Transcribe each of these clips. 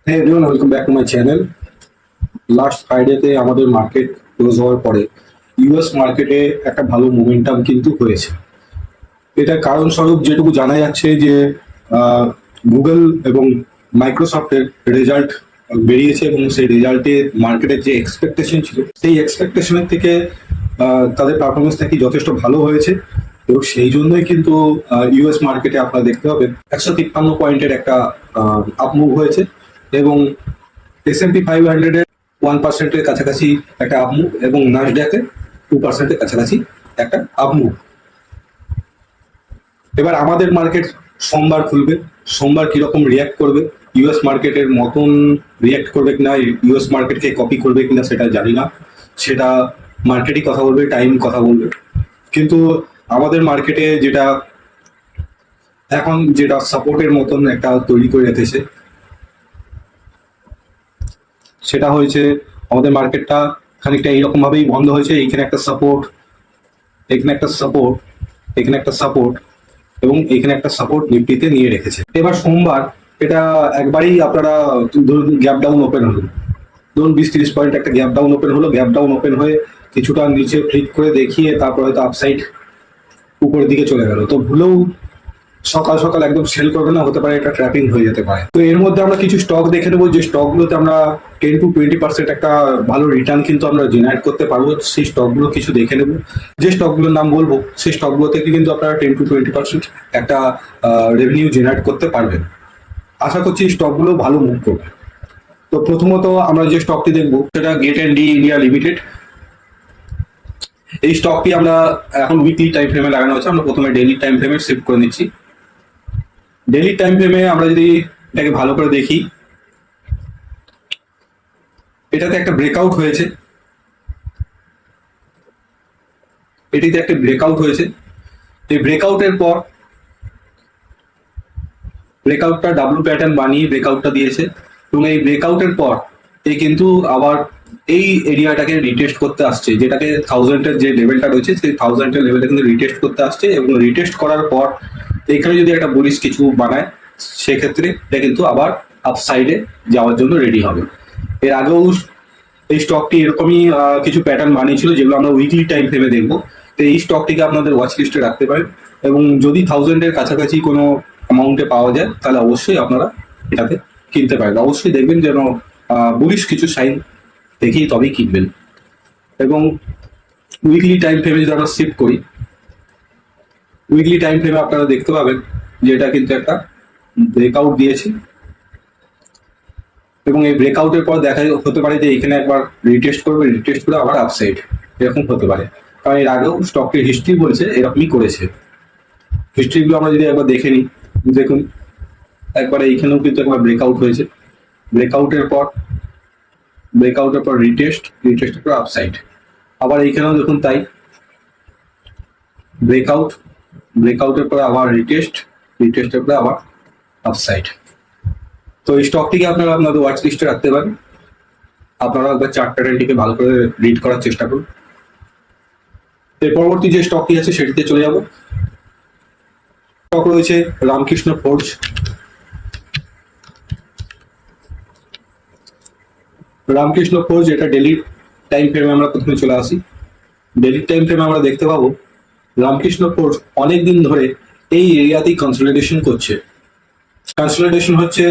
Hey everyone, welcome back to my channel. Last ফ্রাইডেতে আমাদের market close হওয়ার পরে ইউএস মার্কেটে একটা ভালো মোমেন্টাম কিন্তু হয়েছে। এটা কারণ স্বরূপ যেটুকু জানা যাচ্ছে যে গুগল এবং মাইক্রোসফটের রেজাল্ট বেরিয়েছে এবং সেই রেজাল্টে মার্কেটের যে এক্সপেকটেশন ছিল সেই এক্সপেকটেশনের থেকে তাদের পারফরমেন্স নাকি যথেষ্ট ভালো হয়েছে এবং সেই জন্যই কিন্তু ইউএস মার্কেটে আপনারা দেখতে পাবেন 153 পয়েন্টের একটা আপমুভ হয়েছে এবং S&P 500-এর 1%-এর কাছাকাছি একটা আপমুভ এবং নাসড্যাকের 2%-এর কাছাকাছি একটা আপমুভ। এবার আমাদের মার্কেট সোমবার খুলবে, সোমবার কিরকম রিয়াক্ট করবে, ইউএস মার্কেটের মতন রিয়াক্ট করবে কিনা, ইউএস মার্কেটকে কপি করবে কিনা সেটা জানি না, সেটা মার্কেটই কথা বলবে, টাইম কথা বলবে। কিন্তু আমাদের মার্কেটে যেটা সাপোর্টের মতন একটা তৈরি করে রেখেছে সেটা হয়েছে আমাদের মার্কেটটা খানিকটা এইরকম ভাবেই বন্ধ হয়েছে। এইখানে একটা সাপোর্ট, এখানে একটা সাপোর্ট, এখানে একটা সাপোর্ট এবং এখানে একটা সাপোর্ট নিফটিতে নিয়ে রেখেছে। এবার সোমবার এটা একবারেই আপনারা ধরুন গ্যাপ ডাউন ওপেন হলো, ধরুন 20-30 পয়েন্ট একটা গ্যাপ ডাউন ওপেন হলো, গ্যাপ ডাউন ওপেন হয়ে কিছুটা নিচে ফ্লিক করে দেখিয়ে তারপর হয়তো আপসাইড উপরের দিকে চলে গেল, তো ভুলেও সকাল সকাল একদম সেল করবে না, হতে পারে এটা ট্র্যাপিং হয়ে যেতে পারে। তো এর মধ্যে আমরা কিছু স্টক দেখে নেবো যে স্টকগুলোতে আমরা 10-20% একটা ভালো রিটার্ন কিন্তু আমরা জেনারেট করতে পারবো। সেই স্টকগুলো কিছু দেখে নেবো, যে স্টকগুলোর নাম বলবো সেই স্টকগুলো থেকে কিন্তু আপনারা 10-20% একটা রেভিনিউ জেনারেট করতে পারবেন। আশা করছি স্টকগুলো ভালো মুভ করবে। তো প্রথমত আমরা যে স্টকটি দেখবো সেটা gate and D India limited. এই স্টকটি আমরা এখন উইকলি টাইম ফ্রেমে লাগানো হচ্ছে, আমরা প্রথমে ডেইলি টাইম ফ্রেমে শিফট করে নিচ্ছি। ডেইলি টাইম ফ্রেমে আমরা যদি এটাকে ভালো করে দেখি, এটাতে একটা ব্রেকআউট হয়েছে, এটিতে একটা ব্রেকআউট হয়েছে। এই ব্রেকআউটের পর ব্রেকআউটটা ডাব্লু প্যাটার্ন বানিয়ে ব্রেকআউটটা দিয়েছে এবং এই ব্রেকআউটের পর এই কিন্তু আবার এই এরিয়াটাকে রিটেস্ট করতে আসছে, যেটাকে 1000-এর যে লেভেলটা রয়েছে সেই 1000-এর লেভেলটা কিন্তু রিটেস্ট করতে আসছে এবং রিটেস্ট করার পর এখানে যদি একটা বুলিশ কিছু বানায় সেক্ষেত্রে এটা কিন্তু আবার আপসাইডে যাওয়ার জন্য রেডি হবে। এর আগেও এই স্টকটি এরকমই কিছু প্যাটার্ন বানিয়েছিল যেগুলো আমরা উইকলি টাইম ফ্রেমে দেখবো। তো এই স্টকটিকে আপনাদের ওয়াচ লিস্টে রাখতে পারেন এবং যদি 1000-এর কাছাকাছি কোনো অ্যামাউন্টে পাওয়া যায় তাহলে অবশ্যই আপনারা এটাতে কিনতে পারেন। অবশ্যই দেখবেন যেন বুলিশ কিছু সাইন দেখেই তবেই কিনবেন। এবং উইকলি টাইম ফ্রেমে যদি আমরা শিফট করি, উইকলি টাইম ফ্রেমে আপনারা দেখতে পাবেন যে এটা কিন্তু একটা ব্রেকআউট দিয়েছে এবং এই ব্রেকআউটের পর দেখা হতে পারে যে এখানে একবার রিটেস্ট করবে, রিটেস্ট করে আবার আপসাইড এরকম হতে পারে, কারণ এর আগেও স্টকের হিস্ট্রি বলছে এরকমই করেছে। হিস্ট্রিগুলো আমরা যদি একবার দেখে নিই, দেখুন একবার এইখানেও কিন্তু একবার ব্রেকআউট হয়েছে, ব্রেকআউটের পর রিটেস্টের পর আপসাইড, আবার এইখানেও দেখুন তাই, ব্রেকআউটের পর আবার রিটেস্টের পর আবার আপসাইড। তো এই স্টকটিকে আপনারা আপনাদের ওয়াচ লিস্টে রাখতে পারেন। আপনারা একবার চার্ট প্যাটার্নটিকে ভালো করে রিড করার চেষ্টা করুন। এর পরবর্তী যে স্টকটি আছে সেটিতে চলে যাব। স্টক রয়েছে রামকৃষ্ণ ফোর্জ। রামকৃষ্ণ ফোর্জ এটা ডেইলি টাইম ফ্রেমে আমরা প্রথমে চলে আসি। ডেইলি টাইম ফ্রেমে আমরা দেখতে পাবো রামকৃষ্ণ ফোর্জ অনেকদিন ধরে এই এরিয়াতেই কনসলিডেশন করছে। কনসলিডেশন হচ্ছে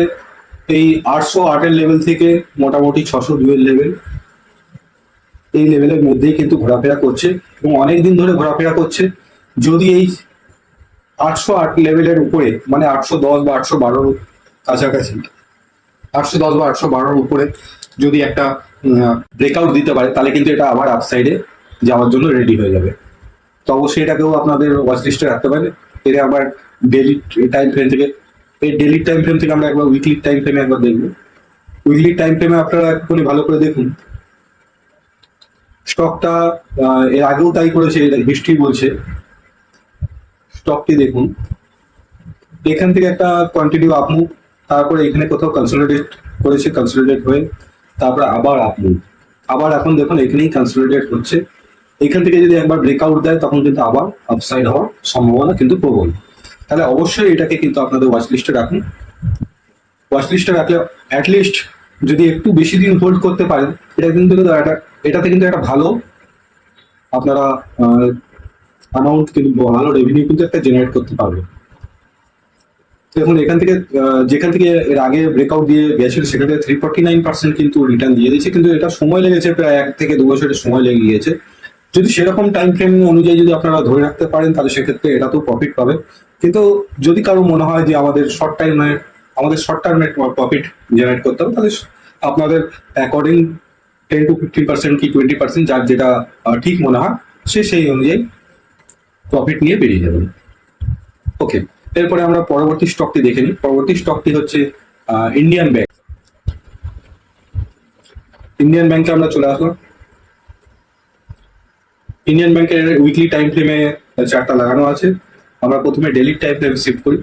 এই 808-এর লেভেল থেকে মোটামুটি 602-এর লেভেল, এই লেভেলের মধ্যেই কিন্তু ঘোরাফেরা করছে এবং অনেকদিন ধরে ঘোরাফেরা করছে। যদি এই 808 লেভেলের উপরে মানে 810 বা 812 কাছাকাছি, 810 বা 812-এর উপরে যদি একটা ব্রেকআউট দিতে পারে তাহলে কিন্তু এটা আবার আপসাইডে যাওয়ার জন্য রেডি হয়ে যাবে। তো অবশ্যই এটাকেও আপনাদের ওয়াচ লিস্টে রাখতে পারেন। এটা আবার ডেইলি টাইম ফ্রেম থেকে, এই ডেইলি টাইম ফ্রেম থেকে আমরা একবার উইকলি টাইম ফ্রেমে একবার দেখবো। উইকলি টাইম ফ্রেমে আপনারা এক্ষুনি ভালো করে দেখুন স্টকটা এর আগেও তাই করেছে, হিস্ট্রি বলছে। স্টকটি দেখুন এখান থেকে একটা কন্টিনিউ আপমুভ, তারপরে এখানে কোথাও কনসলিডেট হয়ে তারপরে আবার আপমুভ, আবার এখন দেখুন এখানেই কনসলিডেট হচ্ছে। এখান থেকে যদি একবার ব্রেকআউট দেয় তখন কিন্তু আবার আপসাইড হওয়ার সম্ভাবনা কিন্তু প্রবল। তাহলে অবশ্যই এটাকে কিন্তু আপনাদের ওয়াচ লিস্টে রাখুন। ওয়াচ লিস্টে রাখলে অ্যাটলিস্ট যদি একটু বেশি দিন হোল্ড করতে পারেন, এটাতে কিন্তু একটা ভালো আপনারা অ্যামাউন্ট কিন্তু ভালো রেভিনিউ কিন্তু একটা জেনারেট করতে পারবে। দেখুন এখান থেকে যেখান থেকে এর আগে ব্রেকআউট দিয়ে গেছিল সেখান থেকে 349% কিন্তু রিটার্ন দিয়ে দিয়েছে, কিন্তু এটা সময় লেগেছে, প্রায় 1 থেকে 2 বছরের সময় লেগে গিয়েছে। যদি সেরকম টাইম ফ্রেম অনুযায়ী যদি আপনারা ধরে রাখতে পারেন তাহলে সেক্ষেত্রে এটা তো প্রফিট পাবে। কিন্তু যদি কারো মনে হয় যে আমাদের শর্ট টার্মে প্রফিট জেনারেট করতে হবে, তাহলে আপনাদের অ্যাকর্ডিং 10 to 15% কি 20% যার যেটা ঠিক মনে হয় সে সেই অনুযায়ী প্রফিট নিয়ে বেরিয়ে যাবেন। ওকে, এরপরে আমরা পরবর্তী স্টকটি দেখে নিই। পরবর্তী স্টকটি হচ্ছে ইন্ডিয়ান ব্যাংক। ইন্ডিয়ান ব্যাংকে আমরা চলে আসলাম। ইন্ডিয়ান ব্যাংকের উইকলি টাইম ফ্রেমে চার্টটা লাগানো আছে। আমরা প্রথমে ডেইলি টাইম ফ্রেম শিফট করি।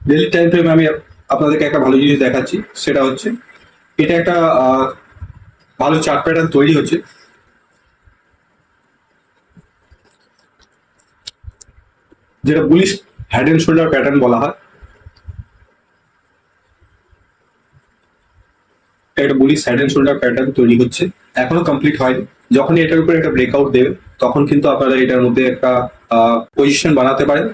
ডেইলি টাইম ফ্রেমে আমি আপনাদেরকে একটা ভালো জিনিস দেখাচ্ছি, সেটা হচ্ছে এটা একটা ভালো চার্ট প্যাটার্ন তৈরি হচ্ছে। যেটা bullish head and shoulder pattern বলা হয়। একটা bullish head and shoulder pattern তৈরি হচ্ছে, এখনো কমপ্লিট হয়নি। যখনই এটার উপরে একটা ব্রেকআউট দেবে তখন কিন্তু আপনারা এটার মধ্যে একটা পজিশন বানাতে পারেন।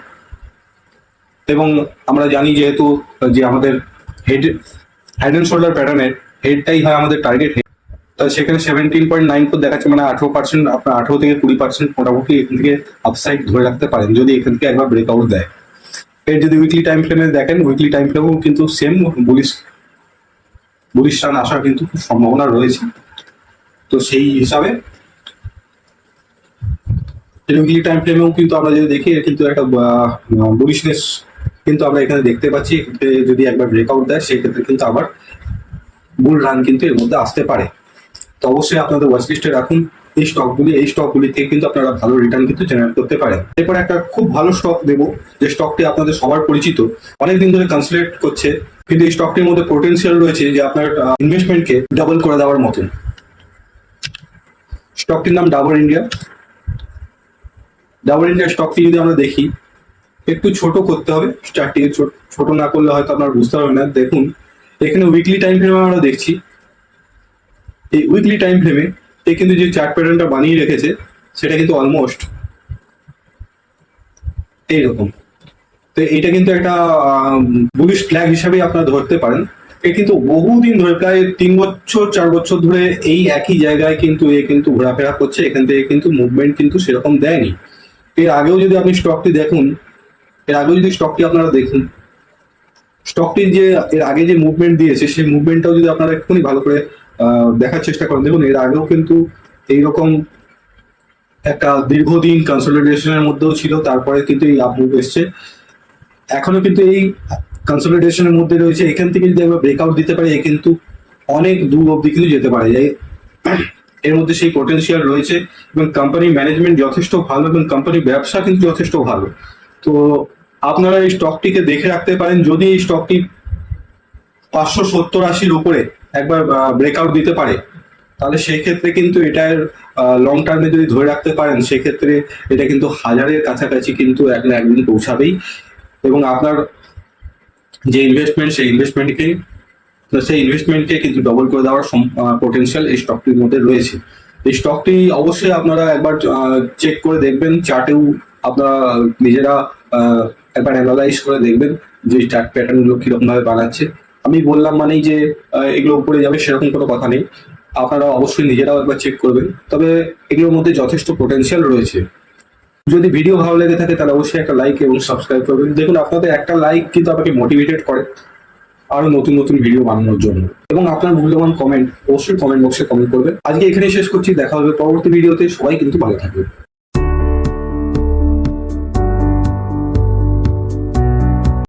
এবং আমরা জানি যেহেতু যে আমাদের হেড এন্ড শোল্ডার প্যাটার্নের হেডটাই হয় আমাদের টার্গেট হেড, তাহলে সেখানে 17.94 দেখাচ্ছে, মানে 18%, আপনার 18 থেকে 20% মোটামুটি এখান থেকে আপসাইড ধরে রাখতে পারেন যদি এখান থেকে একবার ব্রেকআউট দেয়। এর যদি উইকলি টাইম ফ্রেমে দেখেন, উইকলি টাইম ফ্রেমেও কিন্তু সেম বুলিশ টার্ন আসার কিন্তু খুব সম্ভাবনা রয়েছে। তো সেই হিসাবে উইকলি টাইম ফ্রেমেও কিন্তু আমরা যদি দেখি কিন্তু একটা বুলিশনেস কিন্তু আমরা এখানে দেখতে পাচ্ছি। যদি একবার ব্রেকআউট দেয় সেক্ষেত্রে কিন্তু আবার বুল রান কিন্তু এর মধ্যে আসতে পারে। তো অবশ্যই আপনাদের ওয়াচ লিস্টে রাখুন এই স্টকগুলি থেকে কিন্তু আপনারা ভালো রিটার্ন কিন্তু জেনারেট করতে পারেন। এরপর একটা খুব ভালো স্টক দেবো, যে স্টকটি আপনাদের সবার পরিচিত, অনেকদিন ধরে কনসিডার করছে, কিন্তু এই স্টকটির মধ্যে পোটেনশিয়াল রয়েছে যে আপনার ইনভেস্টমেন্টকে ডাবল করে দেওয়ার মতন। স্টকটির নাম ডাবর ইন্ডিয়া। ডাবর ইন্ডিয়া স্টকটি যদি আমরা দেখি, একটু ছোট করতে হবে চার্টটিকে, ছোট না করলে হয়তো আপনার বুঝতে পারবেন না। দেখুন এখানে উইকলি টাইম ফ্রেমে আমরা দেখছি, এই উইকলি টাইম ফ্রেমে কিন্তু যে চার্ট প্যাটার্নটা বানিয়ে রেখেছে সেটা কিন্তু অলমোস্ট এইরকম। তো এটা কিন্তু একটা বুলিশ ফ্ল্যাগ হিসাবে আপনারা ধরতে পারেন। এ কিন্তু বহুদিন ধরে, প্রায় 3 বছর 4 বছর ধরে এই একই জায়গায় কিন্তু কিন্তু ঘোরাফেরা করছে, এখান থেকে কিন্তু মুভমেন্ট কিন্তু সেরকম দেয়নি। এর আগেও যদি আপনি স্টকটি দেখুন, আপনারা দেখুন, স্টকটি যে এর আগে যে মুভমেন্ট দিয়েছে সেই মুভমেন্টটাও যদি আপনারা এক্ষুনি ভালো করে দেখার চেষ্টা করেন, দেখুন এর আগেও কিন্তু এইরকম একটা দীর্ঘদিন কনসলিডেশনের মধ্যেও ছিল, তারপরে কিন্তু এই আপ মুভ এসছে, এখনো কিন্তু এই কনসলিডেশনের মধ্যে রয়েছে। এখান থেকে যদি একবার ব্রেকআউট দিতে পারে, কিন্তু অনেক দূর অব্দি কিন্তু যেতে পারে। এর মধ্যে সেই পোটেনশিয়াল রয়েছে এবং কোম্পানির ম্যানেজমেন্ট যথেষ্ট ভালো এবং কোম্পানির ব্যবসা কিন্তু যথেষ্ট ভালো। তো আপনারা এই স্টকটিকে দেখে রাখতে পারেন। যদি এই স্টকটি 570-80 উপরে একবার ব্রেকআউট দিতে পারে, তাহলে সেই ক্ষেত্রে কিন্তু এটার লং টার্মে যদি ধরে রাখতে পারেন, সেক্ষেত্রে এটা কিন্তু 1000-এর কাছাকাছি কিন্তু একদিন পৌঁছাবেই। এবং আপনার যে ইনভেস্টমেন্ট, সেই ইনভেস্টমেন্টকে কিন্তু ডবল করে দেওয়ার পোটেনশিয়াল এই স্টকটির মধ্যে রয়েছে। এই স্টকটি অবশ্যই আপনারা একবার চেক করে দেখবেন, চার্টেও আপনারা নিজেরা একবার অ্যানালাইজ করে দেখবেন যে চার্ট প্যাটার্নগুলো কিরকম ভাবে বানাচ্ছে। আমি বললাম মানেই যে এগুলো উপরে যাবে সেরকম কোনো কথা নেই, আপনারা অবশ্যই নিজেরাও একবার চেক করবেন। তবে এগুলোর মধ্যে যথেষ্ট পোটেনশিয়াল রয়েছে। যদি ভিডিও ভালো লেগে থাকে তাহলে অবশ্যই একটা লাইক এবং সাবস্ক্রাইব করবেন। দেখুন আপনাদের একটা লাইক কিন্তু আমাকে মোটিভেটেড করে আরো নতুন নতুন ভিডিও বানানোর জন্য। এবং আপনার মূল্যবান কমেন্ট অবশ্যই কমেন্ট বক্সে কমেন্ট করবেন। আজকে এখানেই শেষ করছি, দেখা হবে পরবর্তী ভিডিওতে। সবাই কিন্তু ভালো থাকবে।